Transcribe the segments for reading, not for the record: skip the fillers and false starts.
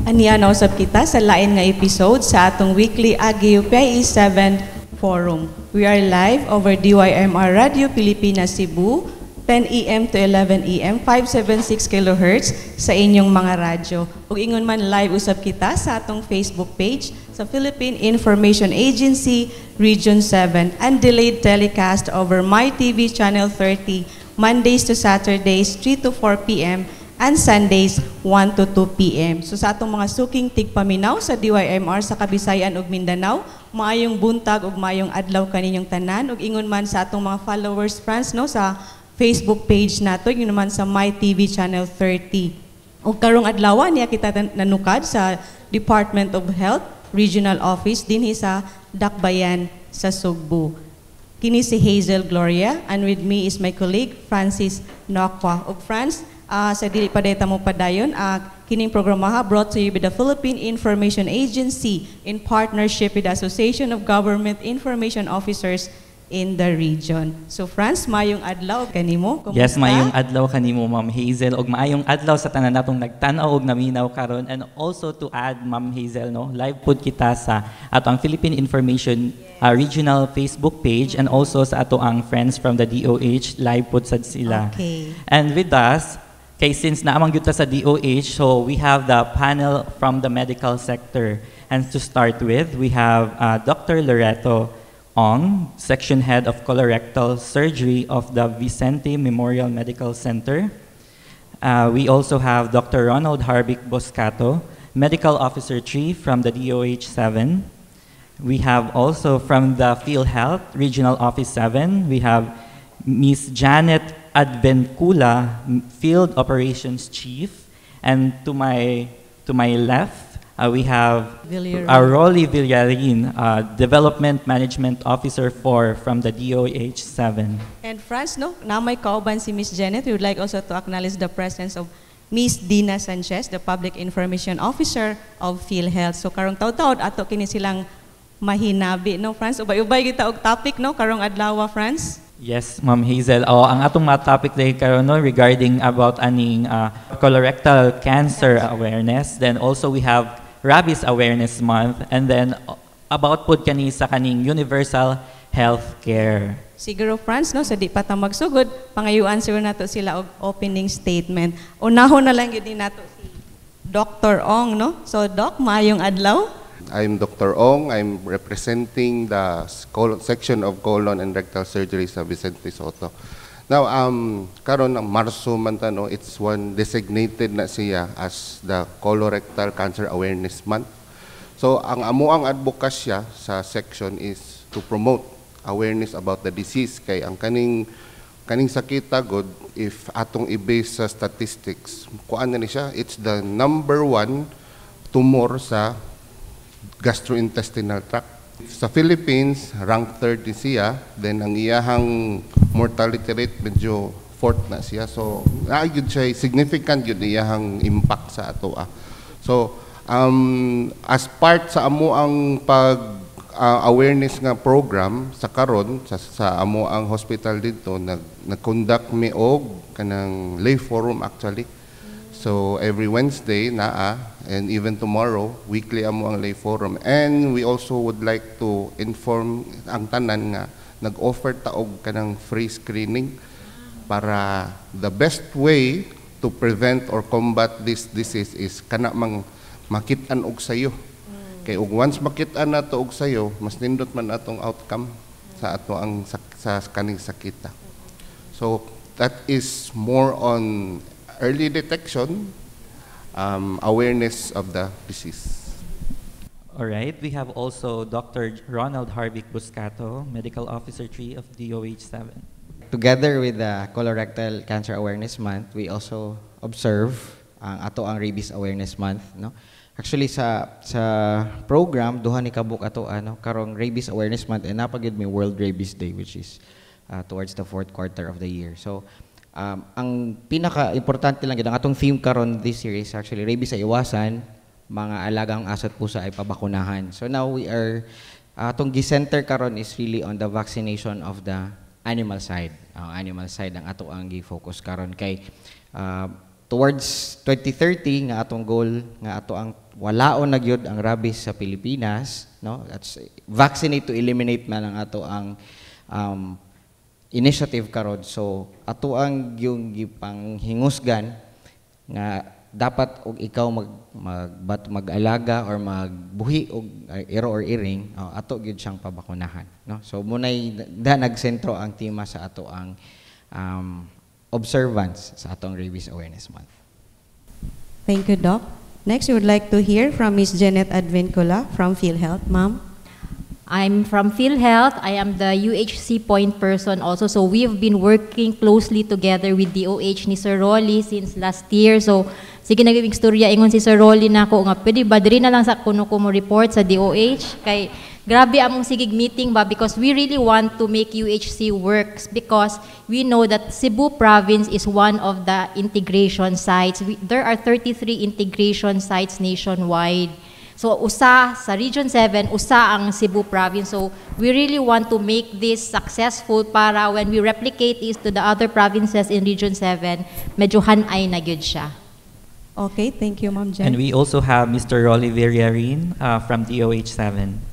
Aniya na usab kita sa lain nga episode sa atong weekly AGIO PIA 7 forum. We are live over DYMR Radio Pilipinas Cebu, 10 AM to 11 AM, 576 kHz sa inyong mga radyo. Ug ingon man live usab kita sa atong Facebook page sa Philippine Information Agency Region 7 and delayed telecast over MyTV Channel 30 Mondays to Saturdays 3 to 4 PM and Sundays 1 to 2 PM. So sa atong mga suking tigpaminaw sa DYMR sa Kabisayan ug Mindanao, maayong buntag ug maayong adlaw kaninyong tanan ug ingon man sa atong mga followers friends no sa Facebook page nato yun naman sa MyTV Channel 30. Ug karong adlaw niya kita nanukad sa Department of Health Regional Office dinhi sa Dakbayan sa Sugbo. Kini si Hazel Gloria and with me is my colleague Francis Nokwa. Ug Franz, sa dili pa dayta mo padayon, kining programa brought to you by the Philippine Information Agency in partnership with the Association of Government Information Officers in the region. So Franz, maayong adlaw kanimo. Kumusta? Yes, maayong adlaw kanimo Ma'am Hazel ug maayong adlaw sa tanan natong nagtan-aw ug naminaw karon, and also to add Ma'am Hazel no, live pud kita sa ato ang Philippine Information Regional Facebook page and also sa ato ang friends from the DOH live pud sad sila. Okay. And with us, kay since naamang gyud ta sa DOH, so we have the panel from the medical sector. And to start with, we have Dr. Loreto Ong, Section Head of Colorectal Surgery of the Vicente Memorial Medical Center. We also have Dr. Ronald Harvick Boscato, Medical Officer 3 from the DOH 7. We have also from the PhilHealth Regional Office 7, we have Ms. Janet Advencula, Field Operations Chief, and to my left, we have Rolly Villarin, Development Management Officer 4 from the DOH 7. And Franz, no, na may kauban si Ms. Janet, we would like also to acknowledge the presence of Ms. Dina Sanchez, the Public Information Officer of PhilHealth. So karong taud-taud ato kini silang mahinabi, no Franz? Ubay-ubay kita og topic, no, karong adlaw, Franz? Yes, Ma'am Hazel. Ang atong mga topic dahil karon no, regarding about aning colorectal cancer awareness. Then also we have Rabies Awareness Month, and then about pud kani sa kaning universal health care. Siguro Franz, no, sa di pa ta magsugod, pangayuan siguro nato sila og opening statement. Unahon na lang gyud nato si Dr. Ong, no? So Doc, maayong adlaw. I'm Dr. Ong. I'm representing the section of colon and rectal surgery sa Vicente Soto. Now, karon ang Marso man ta, no, it's one designated na siya as the Colorectal Cancer Awareness Month. So, ang amuang advokasya sa section is to promote awareness about the disease. Kay ang kaning sakita god, if atong i-base sa statistics, kuan na ni siya, it's the #1 tumor sa gastrointestinal tract. Sa Philippines, rank 30 siya. Then ang iyahang mortality rate medyo 4th na siya. So, naayod siya, significant yun iyahang impact sa ato. So, as part sa amo ang awareness nga program sa karon sa amo ang hospital dito, nag-conduct mi og kanang lay forum actually. So every Wednesday and even tomorrow, weekly amo ang lay forum. And we also would like to inform ang tanan nga nag-offer ta og kanang free screening para the best way to prevent or combat this disease is kana mang makit-an og sayo. Kay og once makit-an nato og sayo, mas nindot man atong outcome sa ato ang sa kaning sakita. So that is more on early detection, awareness of the disease. All right, we have also Dr. Ronald Harvick Boscato, Medical Officer 3 of DOH 7. Together with the Colorectal Cancer Awareness Month, we also observe ang Rabies Awareness Month, no? Actually sa program duha ni kabuk karong Rabies Awareness Month, and napagid may World Rabies Day, which is towards the 4th quarter of the year. So ang pinaka-importante lang, ang atong theme karon this year is actually rabies ay iwasan, mga alagang asat pusa ay pabakunahan. So now we are, atong gi-center karon is really on the vaccination of the animal side. Ang animal side ang ato ang gi-focus karon kay towards 2030 nga atong goal nga ato ang walaon na gyud ang rabies sa Pilipinas, no? That's vaccinate to eliminate man ang ato ang initiative karon. So ato ang yung gipanghingusgan nga dapat og ikaw mag-alaga or magbuhi og iro or iring, ato gyud siyang pabakunahan, no? So munay nagsentro ang tema sa ato ang observance sa atong Rabies Awareness Month. Thank you, Doc. Next, we would like to hear from Ms. Janet Advincula from PhilHealth. Ma'am. I'm from PhilHealth. I am the UHC point person also. So we've been working closely together with DOH ni Sir Rolly since last year. So sige naging istorya ingon si Sir Rolly na ako nga pwede ba diri na lang sa kuno ko mo report sa DOH kay grabe among sigig meeting ba because we really want to make UHC works because we know that Cebu province is one of the integration sites. There are 33 integration sites nationwide. So usa sa Region 7, usa ang Cebu province. So we really want to make this successful para when we replicate this to the other provinces in Region 7, medyo hanay na gyud siya. Okay, thank you, Ma'am Jen. And we also have Mr. Rolly Villarin from DOH 7.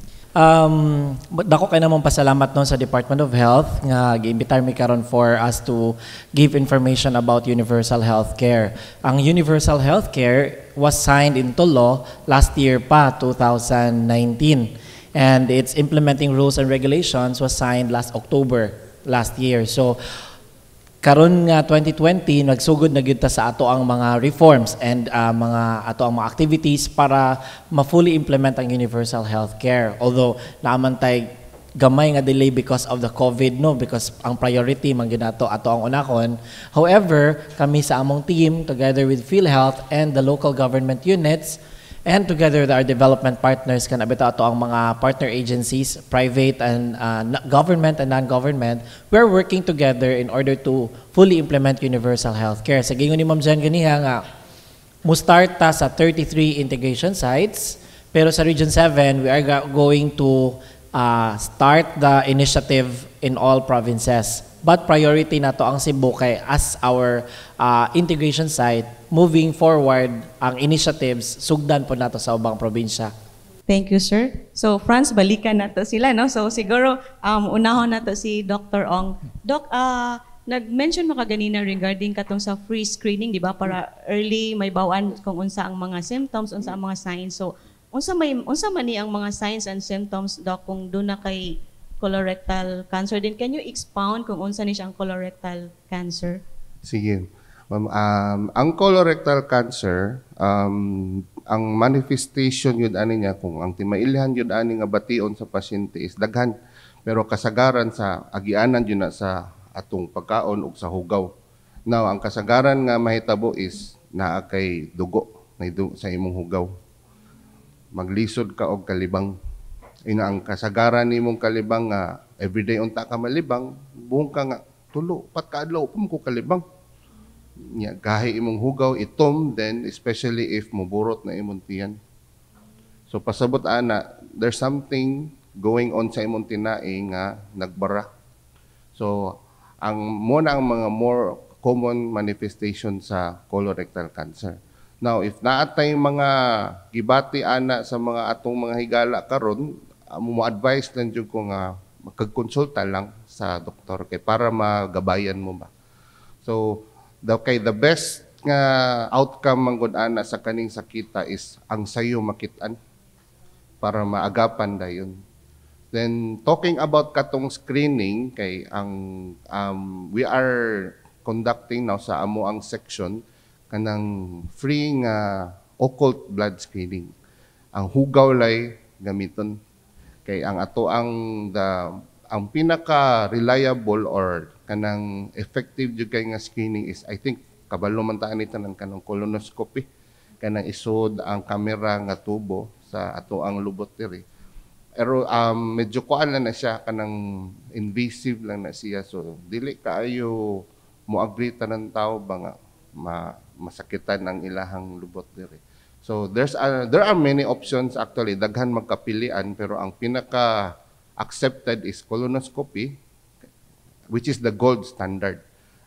Dako kay namang pasalamat noon sa Department of Health nga giimbitar mi karon for us to give information about universal healthcare. Ang universal healthcare was signed into law last year pa, 2019. And its implementing rules and regulations was signed last October last year. So karon nga 2020 nagsugod na gyud ta sa ato ang mga reforms and mga ato ang mga activities para ma-fully implement ang universal healthcare. Although naaman tay gamay nga delay because of the COVID, no, because ang priority man gyud ato ang unakon. However, kami sa among team together with PhilHealth and the local government units and together with our development partners kan abita ato ang mga partner agencies, private and government and non-government, we're working together in order to fully implement universal healthcare. Sa gingon ni Ma'am Jen ganiha nga mo start ta sa 33 integration sites, pero sa Region 7 we are going to start the initiative in all provinces. But priority na to ang Cebu kay as our integration site, moving forward ang initiatives sugdan po nato sa ubang probinsya. Thank you, sir. So, Franz, balikan na to sila, no? So, siguro, unahon na to si Dr. Ong. Doc, nag-mention mo ka ganina regarding katong sa free screening, di ba? Para early may bawaan kung unsa ang mga symptoms, unsa ang mga signs. So, unsa man ni ang mga signs and symptoms, Doc, kung doon na kay colorectal cancer din. Can you expound kung unsa ni siyang colorectal cancer? Sige. Ma'am, ang colorectal cancer, ang manifestation yun ani niya, kung ang timailhan yun ani nga bation sa pasyente is daghan. Pero kasagaran sa agianan yun na sa atong pagkaon ug sa hugaw. Now, ang kasagaran nga mahitabo is naa kay dugo sa imong hugaw. Maglisod ka og kalibang. Ina ang kasagaran nimong kalibang nga everyday unta ka malibang, buong ka nga tulo, pat kaadlaw pum ko kalibang. Nya gahi imong hugaw itom, then especially if muburot na imong tiyan. So pasabot ana, there's something going on sa imong tinae nga nagbara. So ang muna ang mga more common manifestation sa colorectal cancer. Now, if naatay mga gibati ana sa mga atong mga higala karon, mo advise lang jud ko nga magkonsulta lang sa doktor kay para magabayan mo ba. So, the best nga outcome man gud ana sa kaning sakita is ang sayo makitaan para maagapan dayon. Then talking about katong screening kay ang we are conducting now sa amo ang section kanang free nga occult blood screening. Ang hugaw lay gamiton kay ang ato ang pinaka reliable or kanang effective jud kay nga screening is I think kabalo man ta ani tanan kanang colonoscopy kanang isod ang kamera nga tubo sa ato ang lubot diri. Pero medyo kuan na siya kanang invasive lang na siya, so dili kaayo mo agree tanan tao ba nga masakitan ang ilahang lubot diri. So there are many options actually, daghan magkapilian, pero ang pinaka accepted is colonoscopy, which is the gold standard.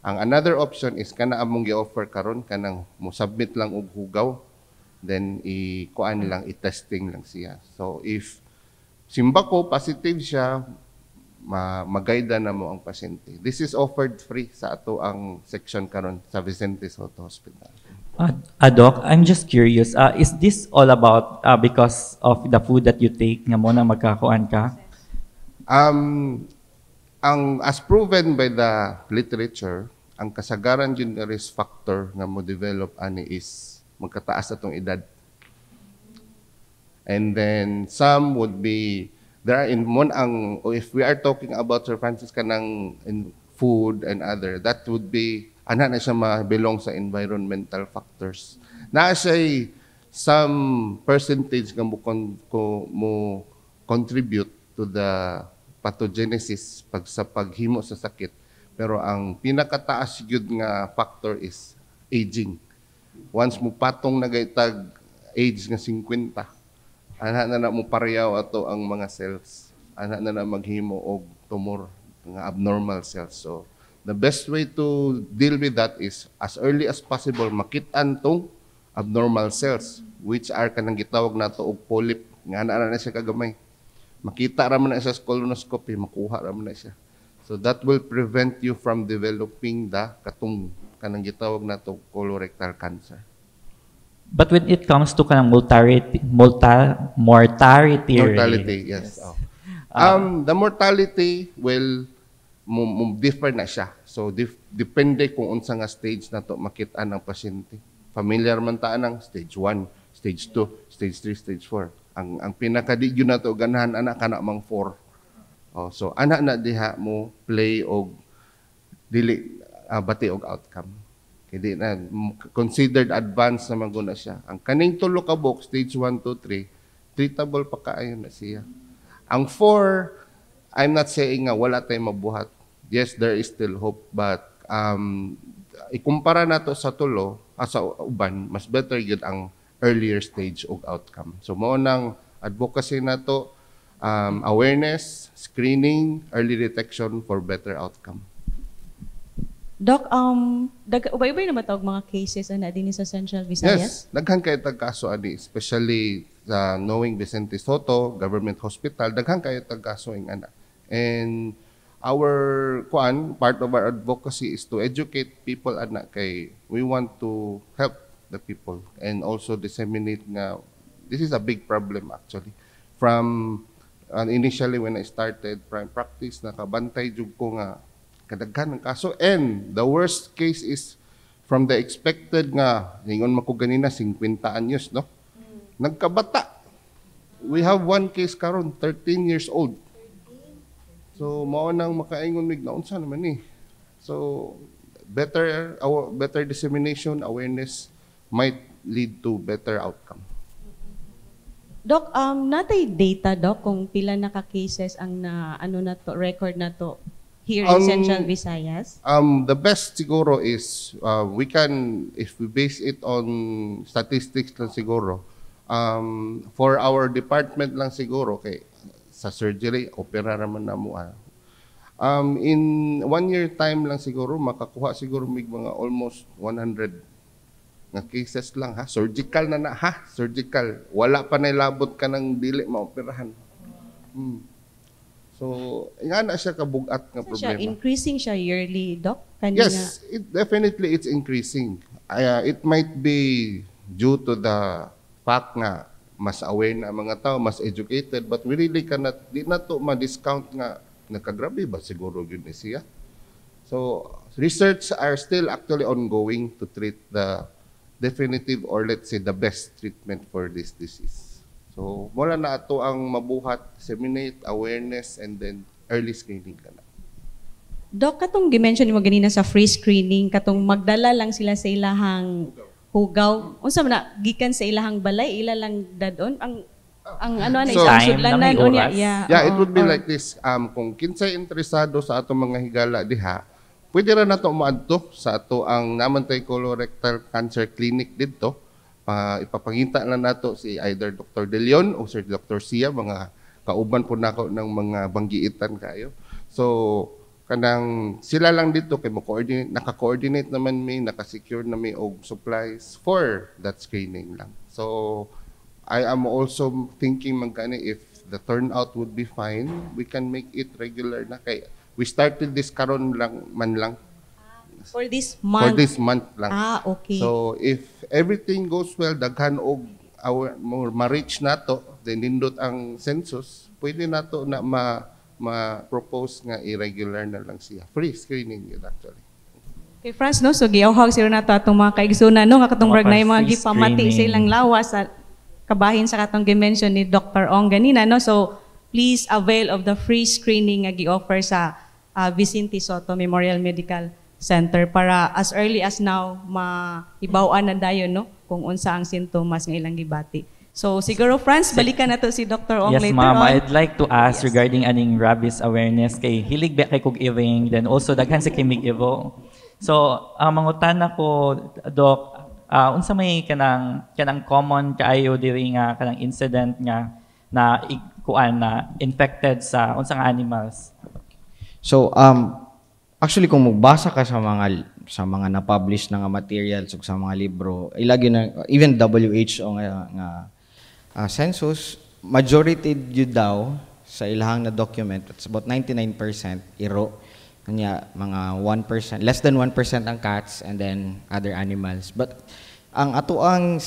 Ang another option is kana among gi-offer karon kanang mo submit lang og hugaw, then i-kuan lang, i-testing lang siya. So if simba ko positive siya, mag-guide na mo ang pasyente. This is offered free sa ato ang section karon sa Vicente Soto Hospital. Doc, I'm just curious. Is this all about because of the food that you take nga mo na magkakuan ka? As proven by the literature, ang kasagaran yun na risk factor nga mo develop ani is magkataas atong edad. And then some would be there are in if we are talking about Sir Francis kanang in food and other, that would be ana na siya ma-belong sa environmental factors. Na siya some percentage nga mo contribute to the pathogenesis sa paghimo sa sakit. Pero ang pinakataas gyud nga factor is aging. Once mo patong nagaitag age nga 50, ana na mo parehaw ato ang mga cells. Ana na maghimo og tumor nga abnormal cells. So the best way to deal with that is as early as possible makit-an tong abnormal cells, which are kanang gitawag nato og polyp nga ana na siya kagamay. Makita ra man na siya sa colonoscopy, makuha ra man na siya. So that will prevent you from developing the kanang gitawag nato colorectal cancer. But when it comes to kanang mortality rate, yes. The mortality will differ na siya. So depende kung unsa nga stage nato makita ng pasyente. Familiar man ta nang stage 1, stage 2, stage 3, stage 4. Ang pinakadigyo nato ganahan ana kana mang 4. So ana na diha mo play og dili bati og outcome. Hindi na considered advanced na maguna siya. Ang kaning tulo ka book, stage 1, 2, 3, treatable pa kaayo na siya. Ang 4, I'm not saying nga wala tayong mabuhat. Yes, there is still hope, but ikumpara nato sa tulo, sa uban, mas better yun ang earlier stage og outcome. So mao nang advocacy nato, awareness, screening, early detection for better outcome. Doc, ubay-ubay na matawag mga cases na din sa Central Visayas? Yes, daghan kay tag-kaso ani, especially sa knowing Vicente Soto Government Hospital, daghan kay tag-kaso ing ana. And our part of our advocacy is to educate people ana kay we want to help the people and also disseminate nga this is a big problem actually. From initially when I started prime practice, nakabantay jud ko nga kadaghan ng kaso, and the worst case is from the expected nga ingon man ko ganina 50 anyos, no? Nagkabata. We have one case karon 13 years old. So mao nang makaingon mig naunsa naman ni. So better dissemination, awareness might lead to better outcome. Doc, natay data, Doc, kung pila na ka-cases ang record na to here in Central Visayas? The best siguro is we can, if we base it on statistics lang siguro, for our department lang siguro, kay sa surgery, opera raman na mo. In 1 year time lang siguro, makakuha siguro mig mga almost 100 nga cases lang ha. Surgical na ha. Surgical. Wala pa nailabot ka ng dili maoperahan. So, nga na siya kabugat nga problema. Increasing siya yearly, Doc? Yes, definitely it's increasing. It might be due to the fact nga mas aware na mga tao, mas educated, but we really cannot, di na to ma-discount nga nagkagrabe ba siguro yun siya. So, research are still actually ongoing to treat the definitive or let's say the best treatment for this disease. So, wala na ato ang mabuhat, disseminate, awareness, and then early screening ka na. Doc, katong gimension mo ganina sa free screening, katong magdala lang sila sa ilahang hugaw. Unsa man na gikan sa ilahang balay, ila lang dadon ang ano na So, isang time sudlanan na may unya. oras. Yeah, it would be like this. Kung kinsay interesado sa atong mga higala diha, pwede ra nato moadto sa ato ang namantay colorectal cancer clinic didto. Ipapangita lang nato si either Dr. De Leon o Sir Dr. Sia, mga kauban po nako ng mga banggiitan kayo. So kanang sila lang dito kay mo coordinate, naka-coordinate naman may naka-secure na may og supplies for that screening lang. So I am also thinking magkano if the turnout would be fine, we can make it regular na kay we started this karon lang man lang. For this For month. this month lang. Okay. So if everything goes well, daghan og our more ma-reach nato, then nindot ang census, pwede nato na ma-propose nga irregular na lang siya. Free screening yun actually. Okay, Franz, no? So, giyawhag sila na ito atong mga kaigsunan, no? Nga katong brag na yung mga Free gipamati screening. silang lawas sa kabahin sa katong dimension ni Dr. Ong ganina, no? So, please avail of the free screening nga gi-offer sa Vicente Soto Memorial Medical Center para as early as now, maibawan na dayon, no? Kung unsa ang sintomas nga ilang gibati. So, siguro, Franz, balikan na to si Dr. Ong Yes, later ma'am. on. I'd like to ask Yes. regarding aning rabies awareness kay hilig ba kay kog iring, then also daghan sa kimig ivo. So, mangutana ko, Doc, unsa may kanang common kaayo diri nga kanang incident nga na kuan na infected sa unsa nga animals? So, actually kung magbasa ka sa mga na-publish na nga materials ug sa mga libro, ilagi na even WHO nga census, majority yun daw sa ilahang na document, it's about 99% iro. Kanya mga 1%, less than 1% ang cats and then other animals. But ang atoang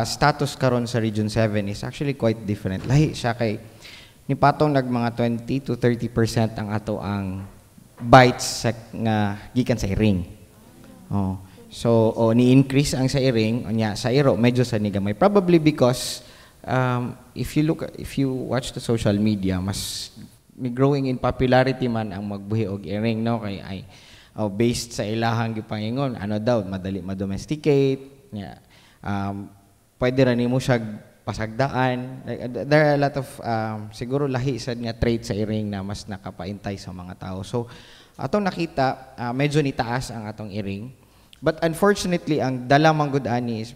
status karon sa Region 7 is actually quite different. Lahi siya kay ni patong nag mga 20 to 30% ang atoang bites nga gikan sa iring. Oh. So ni-increase ang sa iring, nya sa iro medyo sa nigamay. Probably because if you watch the social media, mas growing in popularity man ang magbuhi og iring, no, kay ay based sa ilahang gipangingon, ano daw madali ma-domesticate, pwede ra nimo siya pasagdaan. There are a lot of siguro lahi sad nga trait sa iring na mas nakapaintay sa mga tao. So atong nakita medyo nitaas ang atong iring, but unfortunately ang dala man gud ani is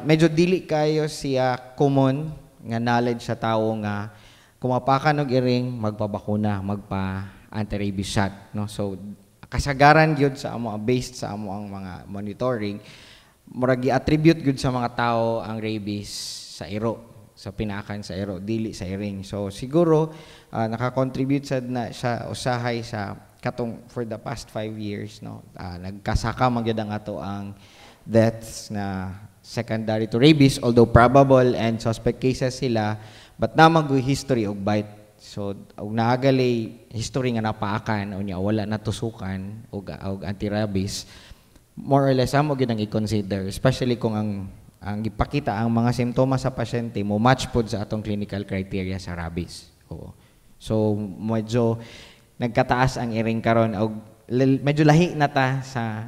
medyo dili kayo siya common nga knowledge sa tao nga kumapakan og iring magpabakuna, magpa-anti-rabies shot, no? So kasagaran gyud sa amo based sa amo ang mga monitoring, murag i-attribute gyud sa mga tao ang rabies sa iro, sa pinakan sa iro, dili sa iring. So siguro naka-contribute sad na siya usahay sa katong for the past 5 years, no? Nagkasaka man gyud ang ato ang deaths na secondary to rabies, although probable and suspect cases sila, but namang history og bite. So og naagalay history nga napaakan o niya wala natusukan og anti-rabies, more or less amo gyud ang i-consider, especially kung ang ipakita ang mga simptomas sa pasyente mo match pod sa atong clinical criteria sa rabies. Oo. So medyo nagkataas ang iring karon og medyo lahi na ta sa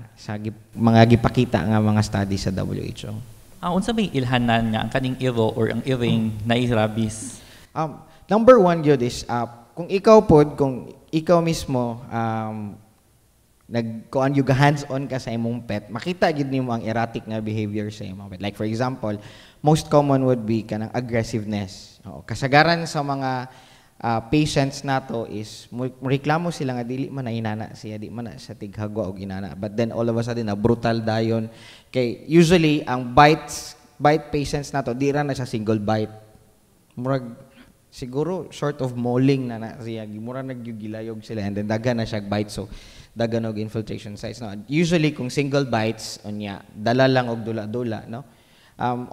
mga gipakita nga mga study sa WHO. Unsa may ilhanan nga ang kaning iro or ang iring na rabies? Number one yun is, kung ikaw mismo, kuan yung hands-on ka sa imong pet, makita gid nimo ang erratic nga behavior sa imong pet. Like for example, most common would be kanang aggressiveness. Kasagaran sa mga patients nato is reklamo sila nga dili man na inana siya, di man na sa tighagwa og inana. But then all of a sudden na brutal dayon. Kay usually ang bite patients nato di ra na siya single bite. Murag siguro short of mauling na siya, mura nagyugilayog sila and then daghan na siya bite, so daghan og infiltration sites, no. Usually kung single bites unya dala lang og dula-dula, no.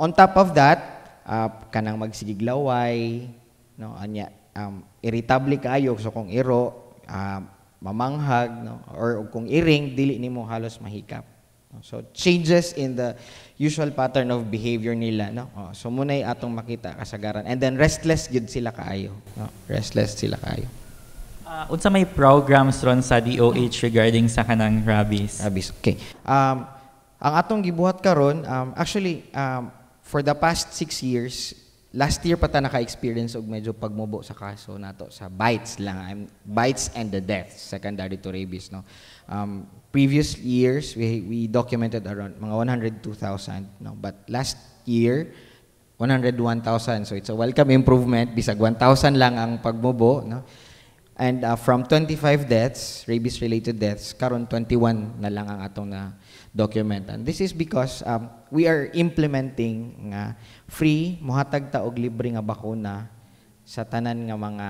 On top of that, kanang magsigiglaway, no, anya irritable kayo, so kung iro mamanghag, no, or kung iring dili nimo halos mahikap. So changes in the usual pattern of behavior nila, no. So munay atong makita kasagaran, and then restless gid sila kaayo, no? Restless sila kaayo. Unsa may programs ron sa DOH regarding sa kanang rabies? Rabies, okay. Ang atong gibuhat karon, actually for the past 6 years, last year pa ta naka-experience og medyo pagmubo sa kaso nato sa bites lang, bites and the deaths secondary to rabies, no. Previous years we documented around mga 102,000, no, but last year 101,000, so it's a welcome improvement, bisag 1,000 lang ang pagmubo, no. And from 25 deaths, rabies-related deaths, karon 21 na lang ang atong na document. And this is because we are implementing nga free, muhatag ta og libre nga bakuna sa tanan nga mga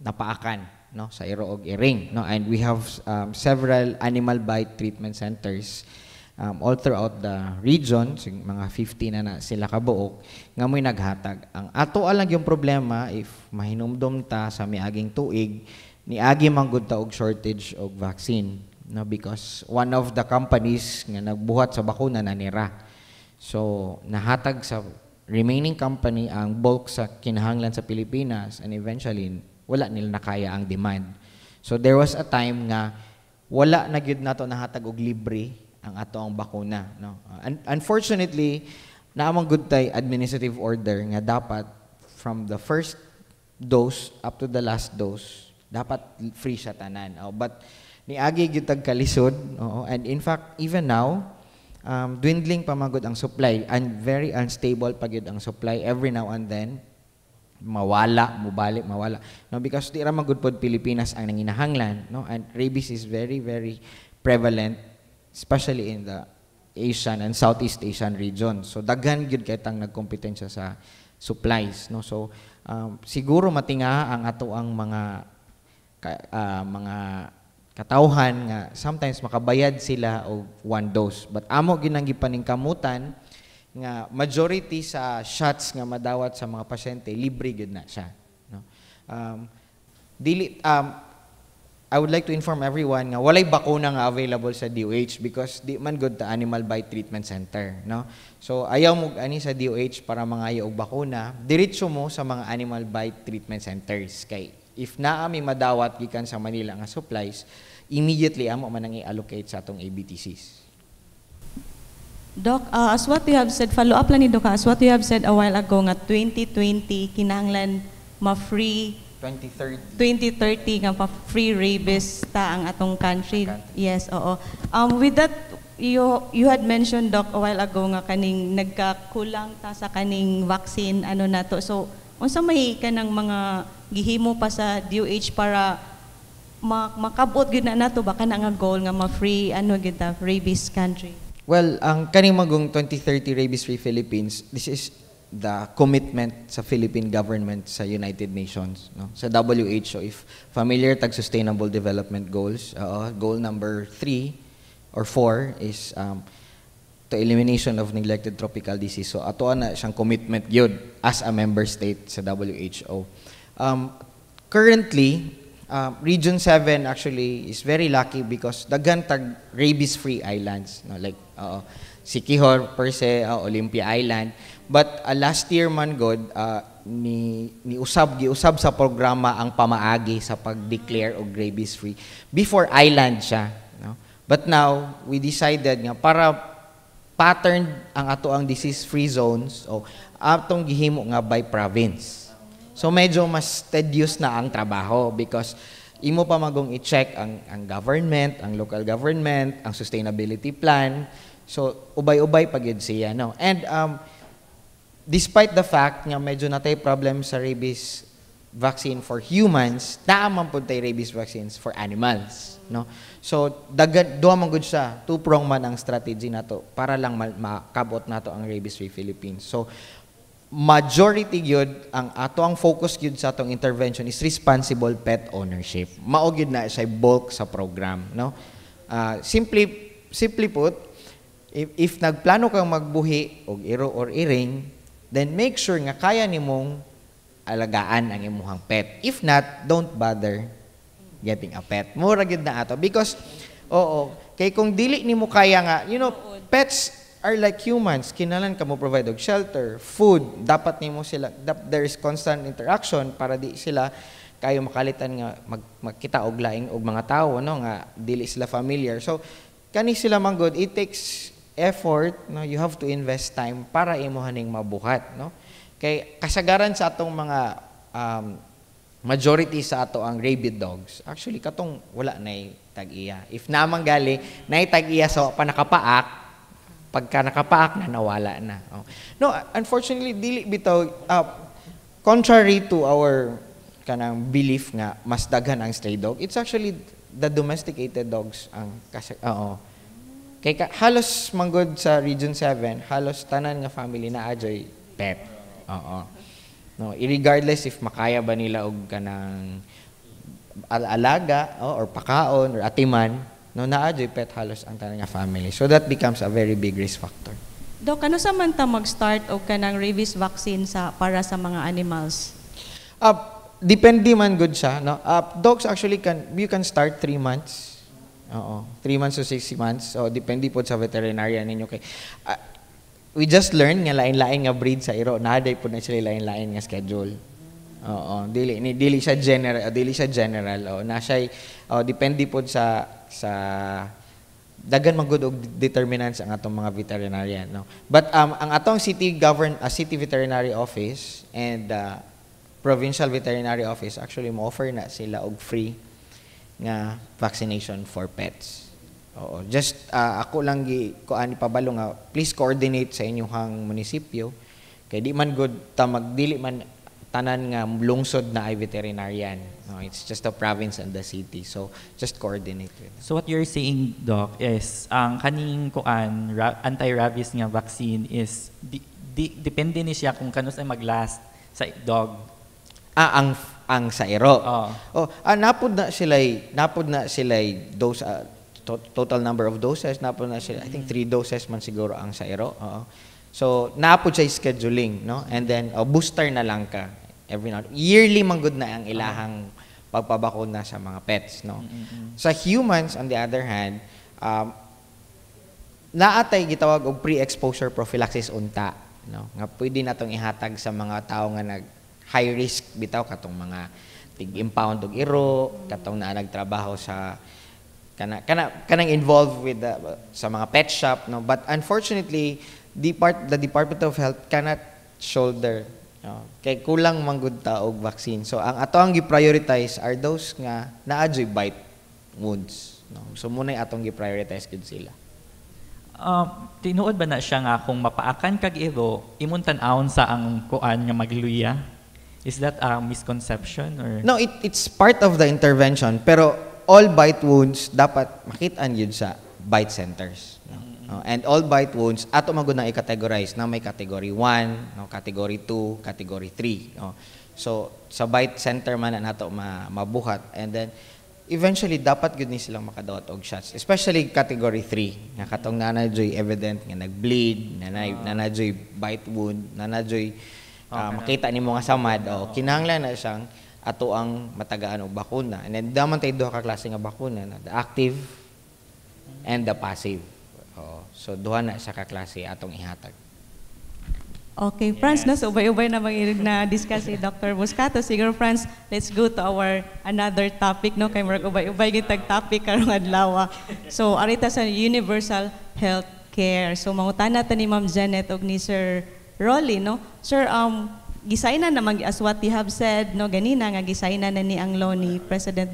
napaakan, no, sa iro og iring, no. And we have several animal bite treatment centers all throughout the region, mga 50 na sila kabuok, nga mo'y naghatag. Ang ato alang yung problema, if mahinumdom ta sa miaging tuig, niagi manggod ta og shortage og vaccine, no, because one of the companies nga nagbuhat sa bakuna nanira. So, nahatag sa remaining company ang bulk sa kinahanglan sa Pilipinas, and eventually, wala nila nakaya ang demand. So, there was a time nga wala na gyud nato nahatag og libre ang ato ang bakuna, no. Unfortunately, naamang good tay administrative order nga dapat from the first dose up to the last dose dapat free sa tanan. But niagi gyud tag kalisod, and in fact even now dwindling pa magud ang supply, and very unstable pa gyud ang supply. Every now and then mawala, mubalik, mawala, no, because di ra magud pod Pilipinas ang nanginahanglan, no, and rabies is very prevalent, especially in the Asian and Southeast Asian region. So daghan gyud kay tang nagkompetensya sa supplies, no. So siguro matinga ang ato ang mga katawhan nga sometimes makabayad sila og one dose, but amo ginang gipaningkamutan nga majority sa shots nga madawat sa mga pasyente libre gyud na siya, no. I would like to inform everyone nga walay bakuna nga available sa DOH because di man good ta animal bite treatment center, no. So ayaw mo ani sa DOH para mangayo og bakuna, diretso mo sa mga animal bite treatment centers. Kay if naa mi madawat gikan sa Manila nga supplies, immediately amo man nang i-allocate sa atong ABTCs. Doc, as what you have said, follow up lang ni Doc, as what you have said a while ago nga 2020 kinahanglan ma-free 2030 nga pa-free rabies ta ang atong country. Yes, oo. With that, you had mentioned, Doc, a while ago nga kaning nagkakulang ta sa kaning vaccine ano nato. So, unsa may kanang mga gihimo pa sa DOH para makabot gyud na nato baka na nga goal nga ma-free ano gyud ta rabies country? Well, ang kaning magong 2030 rabies-free Philippines, this is the commitment sa Philippine government sa United Nations, no? Sa WHO, if familiar tag Sustainable Development Goals, goal number 3 or 4 is to elimination of neglected tropical disease. So ato na siyang commitment yun as a member state sa WHO. Currently, Region 7 actually is very lucky because daghan tag rabies-free islands, no? Like Siquijor per se, Olympia Island. But last year man god giusab sa programa ang pamaagi sa pag-declare og rabies-free before island siya, no? But now we decided nga para pattern ang ato ang disease-free zones o atong gihimo nga by province. So medyo mas tedious na ang trabaho because imo pa magong i-check ang government, ang local government, ang sustainability plan. So ubay-ubay pa gyud siya, no? And despite the fact nga medyo natay problem sa rabies vaccine for humans, naaman pud tay rabies vaccines for animals, no? So duha man gud siya, two-prong man ang strategy nato para lang makabot nato ang rabies-free Philippines. So majority gyud ang ato ang focus gyud sa atong intervention is responsible pet ownership. Mao gyud na siya bulk sa program, no? Simply put, if nagplano kang magbuhi og iro or iring, then make sure nga kaya nimong alagaan ang imuhang pet. If not, don't bother getting a pet. Mura gyud na ato because kay kung dili nimo kaya nga, pets are like humans, kinahanglan ka mo provide og shelter, food, dapat nimo sila, there is constant interaction para di sila kayo makalitan nga magkita og laing og mga tawo, no, nga dili sila familiar. So kani sila man good, it takes effort, no, you have to invest time para imuhaning mabuhat, no. Kay kasagaran sa atong mga majority sa ato ang rabid dogs, actually katong wala nay tag-iya. If namang gali nay tag-iya sa panakapaak, pagka nakapaak na nawala na. No, unfortunately dili bitaw contrary to our kanang belief nga mas daghan ang stray dog. It's actually the domesticated dogs ang kasi oo. Kay halos manggod sa Region 7, halos tanan nga family na adyoy pet. Oo. No, regardless if makaya ba nila og kanang alaga or pakaon or atiman, no naadyoy pet halos ang tanan nga family. So that becomes a very big risk factor. Dok, ano sa man ta mag-start og kanang rabies vaccine para sa mga animals? Depende man good siya, no. Dogs actually you can start 3 months. Oo, 3 months to 6 months. So depende po sa veterinarian ninyo kay we just learned nga lain-lain nga breed sa iro. Naday po na sila lain-lain nga schedule. Oo, dili siya general. Oh, na siya depende po sa dagan man good og determinants ang atong mga veterinarian, no. But ang atong city veterinary office and provincial veterinary office actually mo-offer na sila og free nga vaccination for pets. Oo, just ako lang kuan ipabalo nga please coordinate sa inyong munisipyo kay di man good ta magdili man tanan nga lungsod na ay veterinarian. No, it's just the province and the city. So just coordinate with them. So what you're saying, Doc, is ang kaning kuan anti-rabies nga vaccine is depende ni siya kung kano sa maglast sa dog. Ang sa iro. Oh. Napod na sila dose total number of doses, napod na sila I think 3 doses man siguro ang sa iro. So napod siya scheduling, no? And then booster na lang ka every now. Yearly man good na ang ilahang pagpabakuna sa mga pets, no? Sa humans on the other hand, naatay gitawag og pre-exposure prophylaxis unta, no? Nga pwede natong ihatag sa mga tao nga nag high risk bitaw katong mga tig-impound og iro, katong na nagtrabaho sa kanang involved with sa mga pet shop, no. But unfortunately the Department of Health cannot shoulder, no, kay kulang manggud ta og vaccine. So ang ato ang gi-prioritize are those nga naadyoy bite wounds, no. So muna atong gi-prioritize gud sila. Tinuod ba na siya nga kung mapaakan kag iro imong tan-awon sa ang kuan nga magluya? Is that a misconception or? No, it's part of the intervention, pero all bite wounds dapat makitaan yun sa bite centers. No? And all bite wounds ato magud na i-categorize na may category 1, no, category 2, category 3, no? So sa bite center man nato mabuhat, and then eventually dapat gud ni silang makadawat og shots, especially category 3 nga katong nanadyoy evident nga nag-bleed, nanadyoy bite wound, nanadyoy makita nimo nga samad, kinahanglan na siyang ato ang matagaan og bakuna. And then daman tay duha ka klase nga bakuna, na the active and the passive. So duha na sa ka klase atong ihatag. Okay, Franz, no, so ubay-ubay na na discuss si Dr. Buscato. Siguro, Franz, let's go to our another topic, no? Kay murag ubay-ubay gitag topic karong adlaw. So arita sa universal health care. So mangutana ta ni Ma'am Janet og ni Sir Rolly, no? Sir, gisayna naman as what you have said, no, ganina nga gisayna na ni ang law ni President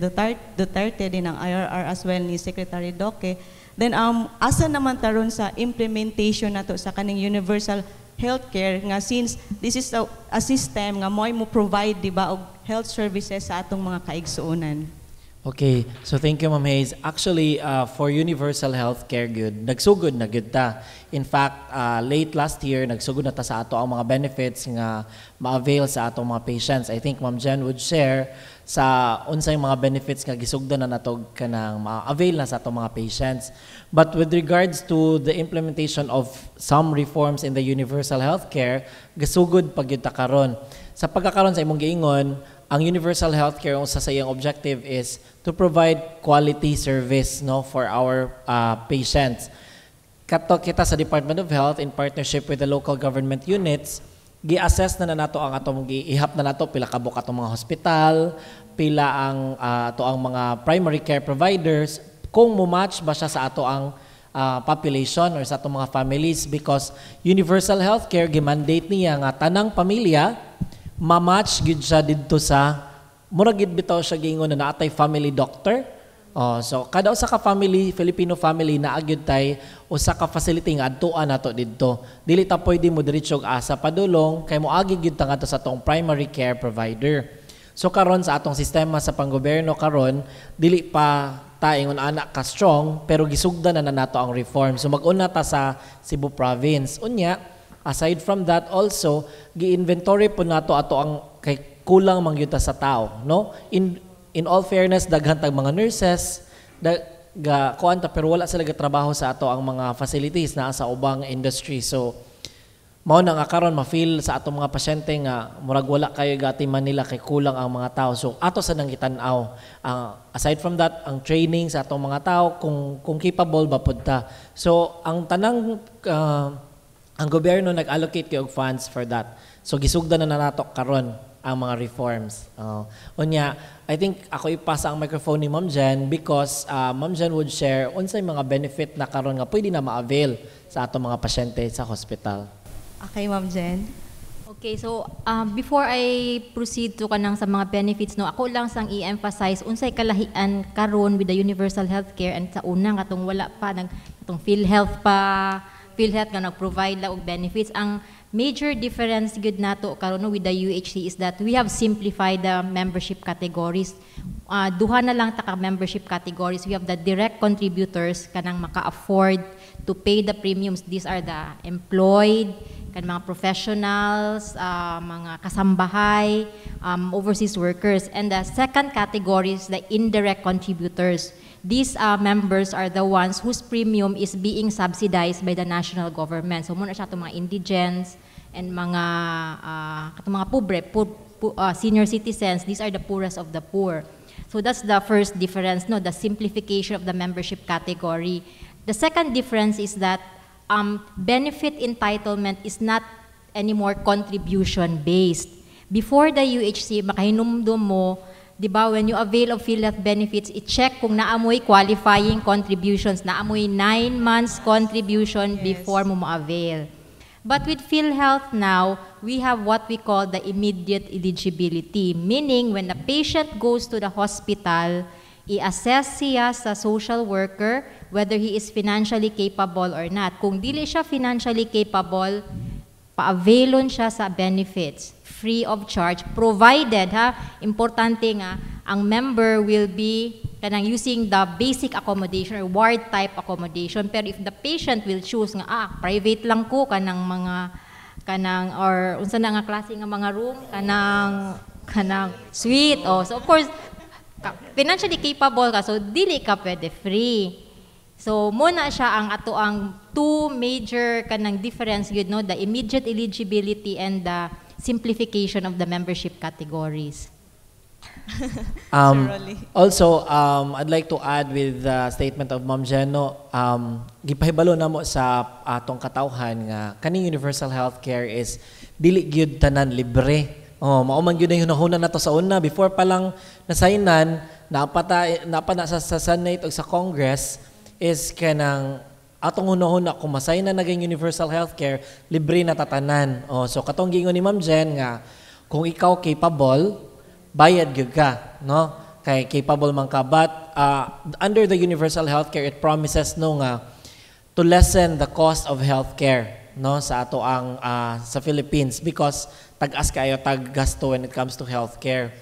Duterte din ang IRR as well ni Secretary Doque. Then asa naman taron sa implementation nato sa kaning universal healthcare nga since this is a system nga mo provide di ba og health services sa atong mga kaigsuonan. Okay, so thank you, Ma'am Hayes. Actually, for universal healthcare, nagsugod na good ta. In fact, late last year, nagsugod na ta sa ato ang mga benefits nga ma-avail sa atong mga patients. I think Ma'am Jen would share sa unsay mga benefits nga gisugdan na natog kanang ma-avail na sa atong mga patients. But with regards to the implementation of some reforms in the universal healthcare, gasugod pag yun ta karon. Sa pagkakaroon sa imong giingon, ang universal healthcare ang sa iyang objective is to provide quality service, no, for our patients. Kita sa Department of Health in partnership with the local government units, gi-assess na nato ang atong ihap na nato pila kabuk atong mga hospital, pila ang ato ang mga primary care providers, kung mo-match ba siya sa ato ang population or sa atong mga families, because universal healthcare gi-mandate niya nga tanang pamilya ma-match gid siya didto sa murag gid bitaw siya gingon na naatay family doctor. So kada usa ka family, Filipino family naa gyud tay usa ka facility nga adtuan nato didto. Dili ta pwede mo diretso asa padulong kay moagi gyud ta ngadto sa tong primary care provider. So karon sa atong sistema sa panggobyerno karon dili pa ta ingon anak ka strong pero gisugdan na nato ang reform. So mag-una ta sa Cebu province. Unya, aside from that also gi-inventory po nato ato ang kay kulang man gyud ta sa tao, no? In all fairness, daghan tag mga nurses, kuan ta pero wala sila trabaho sa ato ang mga facilities na sa ubang industry. So mao na nga karon ma-feel sa atong mga pasyente nga murag wala kayo gatiman nila kay kulang ang mga tao. So ato sa nang gitan-aw. Aside from that, ang training sa atong mga tao kung capable ba pud ta. So ang tanang ang gobyerno nag-allocate kay og funds for that. So gisugdan na nato karon ang mga reforms. Unya, I think ako ipasa ang microphone ni Ma'am Jen because Ma'am Jen would share unsay mga benefit na karon nga pwede na ma-avail sa atong mga pasyente sa hospital. Okay, Ma'am Jen. Okay, so before I proceed to kanang sa mga benefits, no, ako lang sang i-emphasize unsay kalahian karon with the universal healthcare and sa unang katong wala pa katong PhilHealth nga nag-provide la og benefits. Ang major difference gud nato karon with the UHC is that we have simplified the membership categories. Duha na lang ta ka membership categories. We have the direct contributors kanang maka-afford to pay the premiums. These are the employed, kan mga professionals, mga kasambahay, overseas workers. And the second category is the indirect contributors. These members are the ones whose premium is being subsidized by the national government. So muna siya itong mga indigents and mga pobre, senior citizens. These are the poorest of the poor. So that's the first difference, no, the simplification of the membership category. The second difference is that benefit entitlement is not anymore contribution-based. Before the UHC, makahinumdum mo, di ba, when you avail of PhilHealth benefits, i-check kung naamoy qualifying contributions, naamoy 9 months contribution before mo ma-avail. But with PhilHealth now, we have what we call the immediate eligibility, meaning when a patient goes to the hospital, i-assess siya sa social worker whether he is financially capable or not. Kung dili siya financially capable, pa-availon siya sa benefits free of charge, provided, importante nga, ang member will be kanang using the basic accommodation or ward type accommodation. Pero if the patient will choose nga, private lang ko, or unsa na nga klase nga mga room, kanang suite. So of course, financially capable ka, so dili ka pwede free. So muna siya ang ato ang two major kanang difference yun, no, the immediate eligibility and the simplification of the membership categories. Also, I'd like to add with the statement of Ma'am Jeno, gipahibalo na mo sa atong katawhan nga kaning universal healthcare is dili gyud tanan libre. Mao man gyud ang hunahuna nato sa una before pa lang nasaynan napana sa Senate o sa Congress is kanang atong hunahuna kung masay na naging universal healthcare, libre na tatanan. So katong gingon ni Ma'am Jen nga kung ikaw capable, bayad gyud ka, no? Kay capable man ka, but under the universal healthcare it promises no nga to lessen the cost of healthcare, no, sa ato ang sa Philippines because tag-as kayo tag-gasto when it comes to healthcare.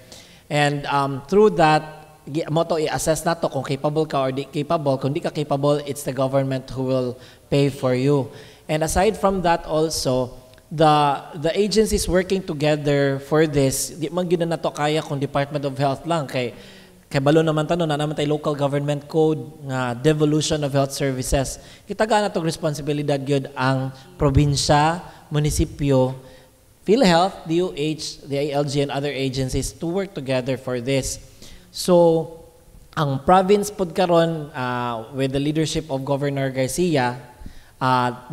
And through that mo to i-assess nato kung capable ka or di capable. Kung di ka capable, it's the government who will pay for you. And aside from that also, the agencies working together for this, di man gyud na to kaya kung Department of Health lang kay balo naman tanong na naman tayo local government code nga devolution of health services. Kitagaan na tong responsibilidad gyud ang probinsya, munisipyo, PhilHealth, DOH, the ALG and other agencies to work together for this. So, ang province pod karon with the leadership of Governor Garcia,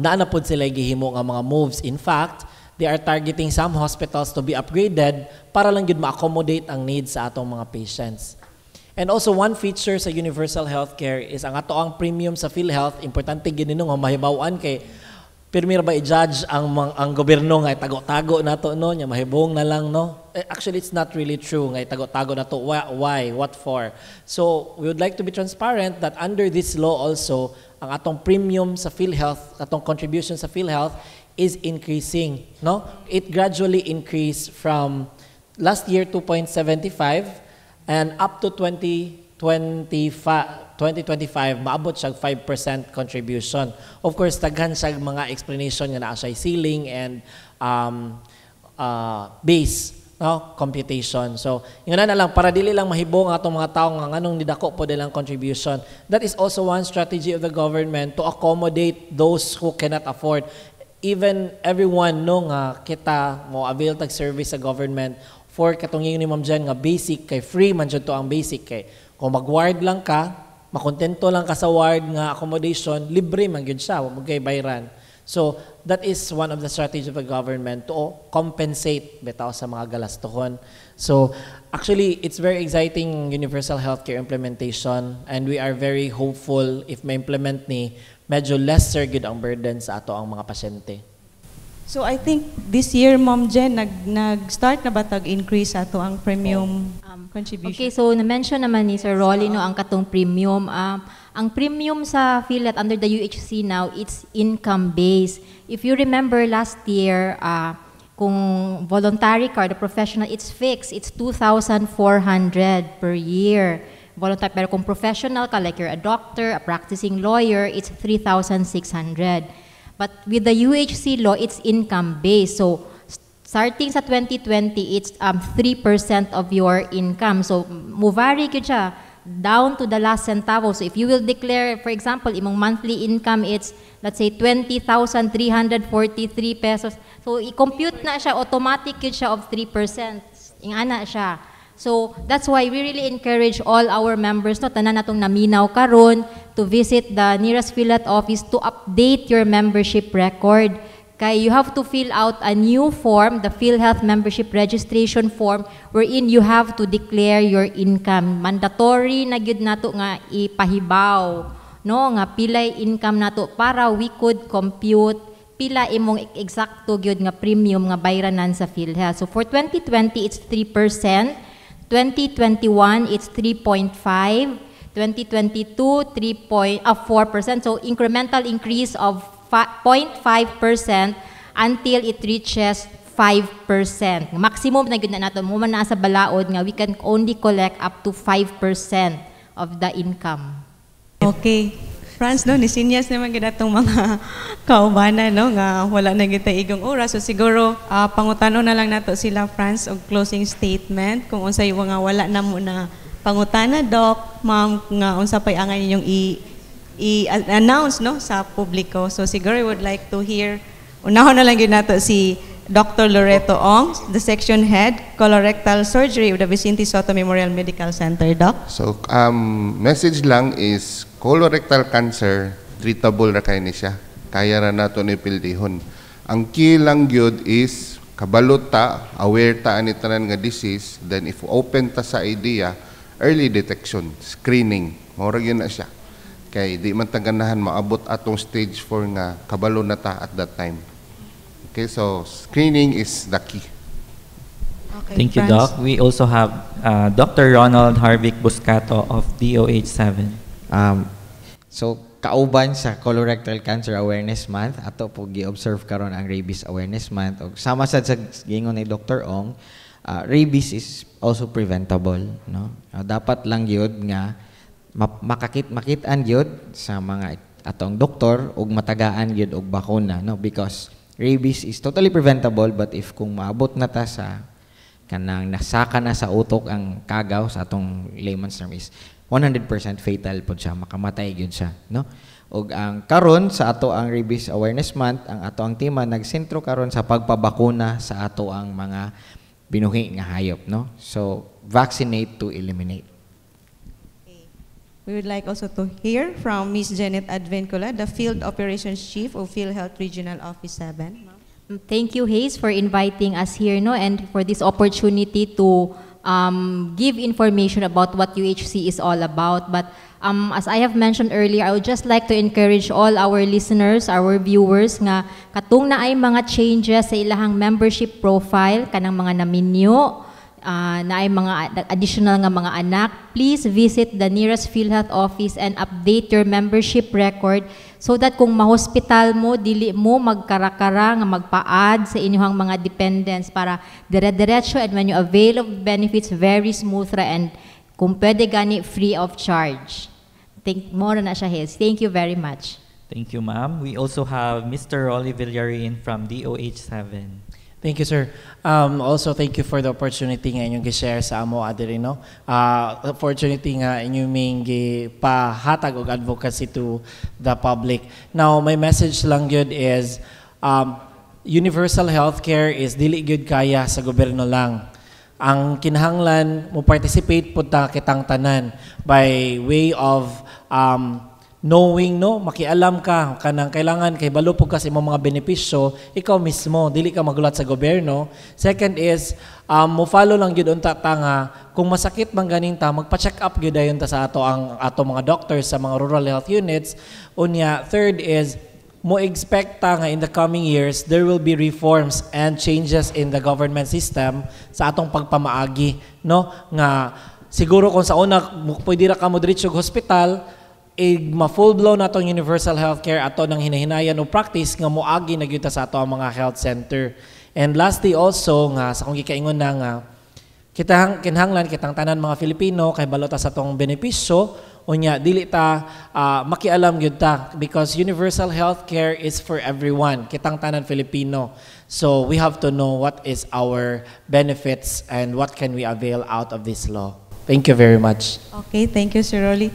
naana pod sila gihimo nga mga moves. In fact, they are targeting some hospitals to be upgraded para lang gyud ma-accommodate ang needs sa atong mga patients. And also one feature sa universal healthcare is ang ato ang premium sa PhilHealth, importante gyud nino nga mahibaw-an kay pirmira ba i-judge ang gobyerno nga tago-tago nato no nya mahibong na lang no. Actually it's not really true nga tago-tago nato. Why? What for? So we would like to be transparent that under this law also ang atong premium sa PhilHealth, atong contribution sa PhilHealth is increasing, no? It gradually increased from last year 2.75 and up to 2025 maabot siya 5% contribution. Of course, daghan siya mga explanation nga naa siya ceiling and base, no, computation. So, yun na lang para dili lang mahibong atong mga tao nga nganong nidako po nilang contribution. That is also one strategy of the government to accommodate those who cannot afford. Even everyone no nga kita mo avail tag service sa government for katong ni Ma'am Jen nga basic kay free man jud to ang basic kay kung mag-ward lang ka, makontento lang ka sa ward nga accommodation, libre man gyud siya, wa mo kay bayran. So that is one of the strategies of the government to compensate bitaw sa mga galastuhon. So actually it's very exciting universal healthcare implementation and we are very hopeful if ma-implement ni medyo lesser good ang burden sa ato ang mga pasyente. So I think this year, Ma'am Jen, nag-start na ba tag-increase ato ang premium contribution? Okay, so na-mention naman ni Sir Rolly no, ang katong premium. Ang premium sa PhilHealth under the UHC now, it's income-based. If you remember last year, kung voluntary card, the professional, it's fixed. It's 2,400 per year. Voluntary, pero kung professional ka, like you're a doctor, a practicing lawyer, it's 3,600. But with the UHC law, it's income-based. So, starting sa 2020, it's 3% of your income. So, muvari ko siya down to the last centavo. So, if you will declare, for example, imong monthly income, it's, let's say, 20,343 pesos. So, i-compute na siya, automatic yun siya of 3%. Ingana siya. So that's why we really encourage all our members no tanan natong naminaw karon to visit the nearest PhilHealth office to update your membership record. Kay you have to fill out a new form, the PhilHealth membership registration form wherein you have to declare your income. Mandatory na gyud nato nga ipahibaw no nga pilay income nato para we could compute pila imong eksakto gyud nga premium nga bayranan sa PhilHealth. So for 2020 it's 3%. 2021, it's 3.5. 2022, 4%. So incremental increase of 0.5% until it reaches 5%. Maximum na gud na nato mo man naa sa balaod nga we can only collect up to 5% of the income. Okay. Franz, no, nisinyas naman ginatong mga kaubanan, no, nga wala na kita igong oras. So siguro, pangutano na lang nato sila, Franz, og closing statement. Kung unsay nga wala na mo na pangutana, Doc, Ma'am, nga unsa pa'y angay ninyong i-announce, no, sa publiko. So siguro I would like to hear, unahon na lang yun nato si Dr. Loreto Ong, the Section Head, Colorectal Surgery of the Vicente Soto Memorial Medical Center, Doc. So, message lang is colorectal cancer, treatable ra kay ni siya. Kaya ra nato ni pildihon. Ang key lang gyud is kabalot ta, aware ta ani tanan nga disease, then if open ta sa idea, early detection, screening, mao ra gyud na siya. Kay di man ta ganahan maabot atong stage 4 nga kabalo na ta at that time. Okay, so screening is the key. Okay, Thank you, Franz. Doc. We also have Dr. Ronald Harvick Buscato of DOH7. So, kauban sa Colorectal Cancer Awareness Month, ato po gi-observe karon ang Rabies Awareness Month. O, sama sa gingon ni Dr. Ong, rabies is also preventable. No? Dapat lang yun nga makitaan yun sa mga atong doktor ug matagaan yun og bakuna. No? Because rabies is totally preventable, but if kung maabot na ta sa kanang nasaka na sa utok ang kagaw sa atong layman's term is 100% fatal po siya, makamatay gyud siya, no? Ug ang karon sa ato ang Rabies Awareness Month, ang ato ang tema nagsentro karon sa pagpabakuna sa ato ang mga binuhi nga hayop, no? So, vaccinate to eliminate. We would like also to hear from Ms. Janet Advencula, the Field Operations Chief of PhilHealth Regional Office 7. Thank you, Hayes, for inviting us here, no, and for this opportunity to give information about what UHC is all about. But as I have mentioned earlier, I would just like to encourage all our listeners, our viewers, nga katong na ay mga changes sa ilahang membership profile, kanang mga naminyo, na ay mga additional nga mga anak, please visit the nearest PhilHealth office and update your membership record so that kung ma-hospital mo, dili mo magkarakara nga magpa-add sa inyong mga dependents para dire-diretso, and when you avail of benefits, very smooth ra, and kung pwede gani, free of charge. More na siya, Hez. Thank you very much. Thank you, ma'am. We also have Mr. Rolly Villarin from DOH7. Thank you, sir. Also, thank you for the opportunity nga inyong gi-share sa amo adiri, no? Opportunity nga inyong may pahatag og advocacy to the public. Now, my message lang gyud is universal healthcare is dili gyud kaya sa gobyerno lang. Ang kinahanglan mo participate pud ta kitang tanan by way of knowing, no, makialam ka kanang kailangan kay balo po kasi mga benepisyo ikaw mismo, dili ka magulat sa gobyerno. Second is mo follow lang gyud unta ta nga kung masakit man ganing ta, magpa-check up gyud dayon ta sa ato mga doctors sa mga rural health units. Unya, third is mo expect ta nga in the coming years there will be reforms and changes in the government system sa atong pagpamaagi, no, nga siguro kung sa una pwede ra ka mo diretso og hospital, ma-full blown natong universal healthcare ato nang hinahinayan o practice nga moagi na gyud sa ato ang mga health center. And lastly also nga sa kung gikaingon na nga kinahanglan kitang tanan mga Filipino kay balota sa tong benepisyo, unya dili ta makialam gyud ta because universal healthcare is for everyone, kitang tanan Filipino. So we have to know what is our benefits and what can we avail out of this law. Thank you very much. Okay, thank you, Sir Rolly.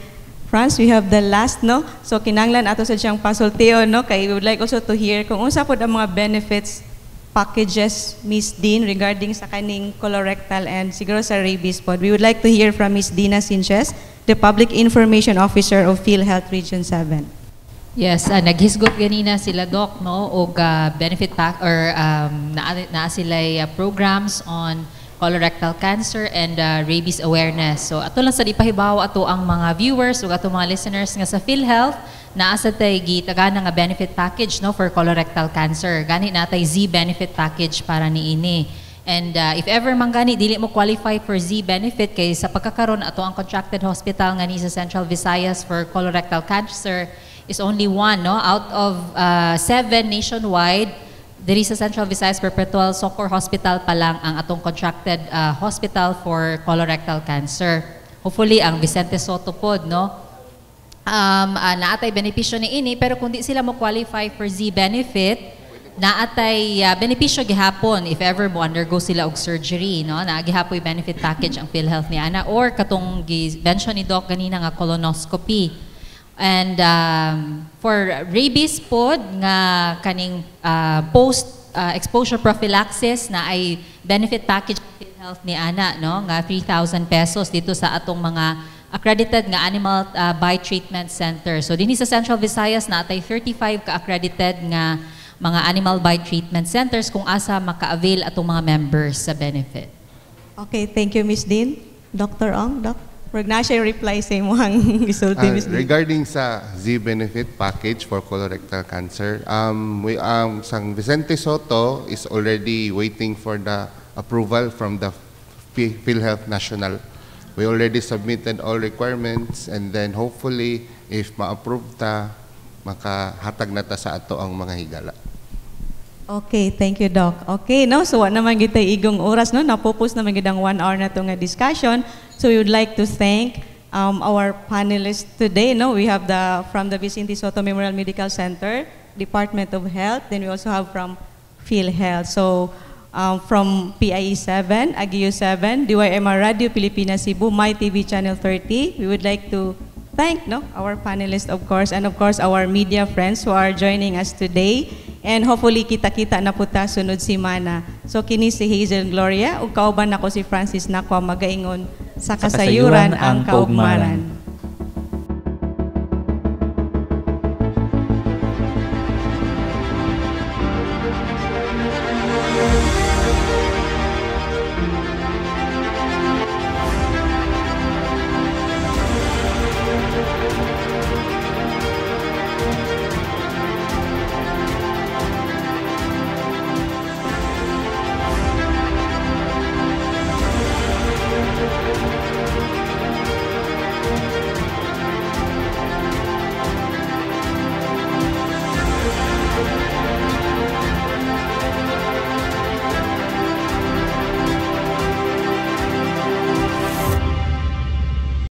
France, we have the last, no? So, kinanglan ato sa siyang pasulteo, no? Kay we would like also to hear kung unsa po ang mga benefits packages, Miss Dean, regarding sa kaning colorectal and siguro sa rabies po. We would like to hear from Miss Dina Sinches, the Public Information Officer of PhilHealth Region 7. Yes, naghisgot ganina sila, Doc, no? Og benefit pack or naa sila'y programs on colorectal cancer and rabies awareness. So ato lang sa ipahibaw ato ang mga viewers ug ato mga listeners nga sa PhilHealth naa sa tay gitagana nga benefit package, no, for colorectal cancer. Gani natay Z benefit package para niini. And if ever man gani dili mo qualify for Z benefit kay sa pagkakaron ato ang contracted hospital nga ni sa Central Visayas for colorectal cancer is only one, no, out of 7 nationwide. Diri sa Central Visayas Perpetual Socor Hospital pa lang ang atong contracted hospital for colorectal cancer. Hopefully ang Vicente Soto pod, no, naatay benepisyo ni ini, pero kung di sila mo qualify for Z benefit, naatay benepisyo gihapon if ever mo undergo sila og surgery, no, na gihapoy benefit package ang PhilHealth ni ana, or katong gi-mention ni Doc ganina nga colonoscopy. And for rabies pod nga kaning post exposure prophylaxis na ay benefit package ng PhilHealth ni ana, no, nga 3,000 pesos dito sa atong mga accredited nga animal by treatment center. So dinhi sa Central Visayas na atay 35 ka accredited nga mga animal by treatment centers kung asa maka-avail atong mga members sa benefit. Okay, thank you, Miss Dean. Dr. Ong, Doc? Wag na siya reply sa imuhang gisulti, Miss Dean. Regarding sa Z benefit package for colorectal cancer, San Vicente Soto is already waiting for the approval from the PhilHealth National. We already submitted all requirements, and then hopefully if ma-approve ta, makahatag na ta sa ato ang mga higala. Okay, thank you, Doc. Okay, no, so what naman kita igong oras, no, napopos naman gidang 1 hour na itong discussion. So we would like to thank our panelists today. No, we have from the Vicente Soto Memorial Medical Center, Department of Health. Then we also have from PhilHealth. So from PIE 7, AGIO 7, DYMR Radio Pilipinas Cebu, My TV Channel 30. We would like to thank, no, our panelists, of course, and of course our media friends who are joining us today. And hopefully kita-kita na puta sunod simana. So kini si Hazel Gloria ug kauban nako si Francis Nakwa magaingon sa kasayuran ang kaugmaran.